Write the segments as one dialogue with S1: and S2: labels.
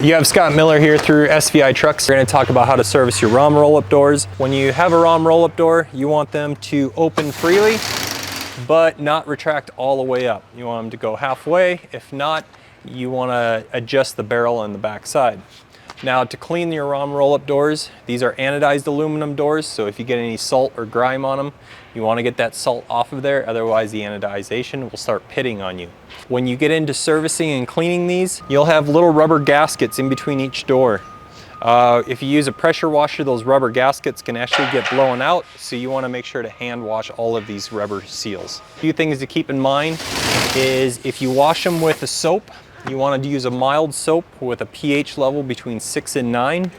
S1: You have Scott Miller here through SVI Trucks. We're going to talk about how to service your ROM roll-up doors. When you have a ROM roll-up door, you want them to open freely, but not retract all the way up. You want them to go halfway. If not, you want to adjust the barrel on the back side. Now, to clean your ROM roll-up doors, these are anodized aluminum doors, so if you get any salt or grime on them, you want to get that salt off of there, otherwise the anodization will start pitting on you. When you get into servicing and cleaning these, you'll have little rubber gaskets in between each door. If you use a pressure washer, those rubber gaskets can actually get blown out, so you want to make sure to hand wash all of these rubber seals. A few things to keep in mind is if you wash them with a soap, you want to use a mild soap with a pH level between 6 and 9.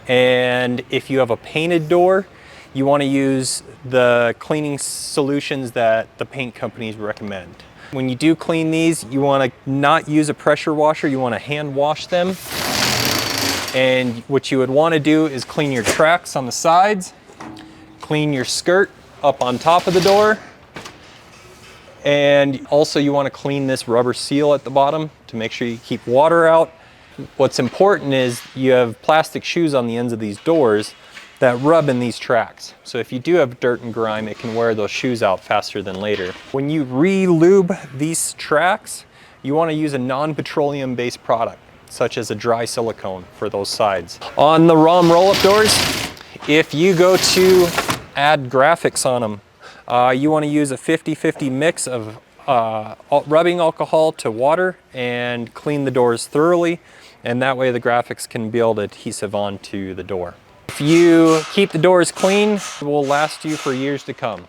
S1: And if you have a painted door, you want to use the cleaning solutions that the paint companies recommend. When you do clean these, you want to not use a pressure washer, you want to hand wash them. And what you would want to do is clean your tracks on the sides, clean your skirt up on top of the door, and also you want to clean this rubber seal at the bottom to make sure you keep water out. What's important is you have plastic shoes on the ends of these doors that rub in these tracks. So if you do have dirt and grime, it can wear those shoes out faster than later. When you re-lube these tracks, you want to use a non-petroleum based product, such as a dry silicone for those sides. On the ROM roll-up doors, if you go to add graphics on them, you want to use a 50-50 mix of rubbing alcohol to water and clean the doors thoroughly, and that way the graphics can build adhesive onto the door. If you keep the doors clean, it will last you for years to come.